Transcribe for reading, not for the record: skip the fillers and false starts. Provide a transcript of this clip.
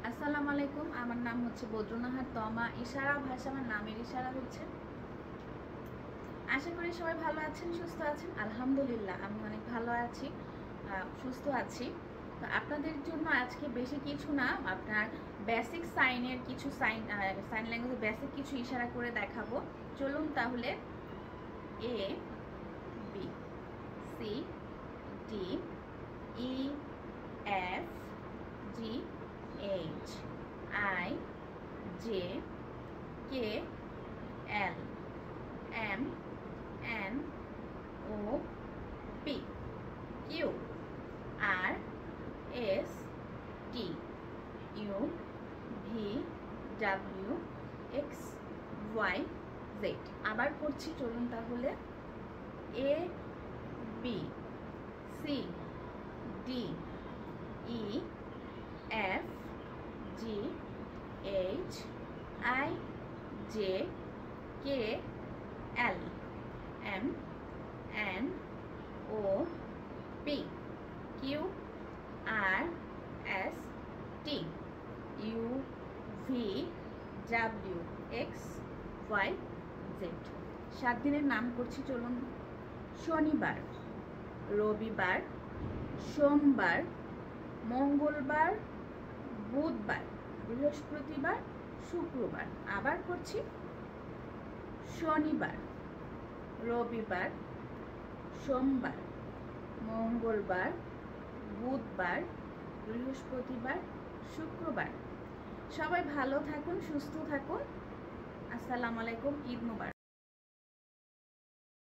আসসালামু আলাইকুম। আমার নাম হচ্ছে বদরুন্নাহার তমা। ইশারা ভাষা আমার নামের ইশারা হচ্ছে। আশা করি সবাই ভালো আছেন, সুস্থ আছেন। আলহামদুলিল্লাহ আমি অনেক ভালো আছি, সুস্থ আছি। তো আপনাদের জন্য আজকে বেশি কিছু না, আপনার বেসিক সাইনের কিছু সাইন ল্যাঙ্গুয়েজের বেসিক কিছু ইশারা করে দেখাবো। চলুন তাহলে। A B C D E F G H I J K L M N O P Q R S T U V W X Y Z. আবার করছি, চলুন তাহলে। A B C D E F G H I J K L M N O P Q R S T U V W X Y Z. 7 দিনের নাম করছি, চলুন। শনিবার, রবিবার, সোমবার, মঙ্গলবার, বুধবার, বৃহস্পতিবার, শুক্রবার। আবার করছি। শনিবার, রবিবার, সোমবার, মঙ্গলবার, বুধবার, বৃহস্পতিবার, শুক্রবার। সবাই ভালো থাকুন, সুস্থ থাকুন। আসসালামু আলাইকুম। ঈদ মুবারক।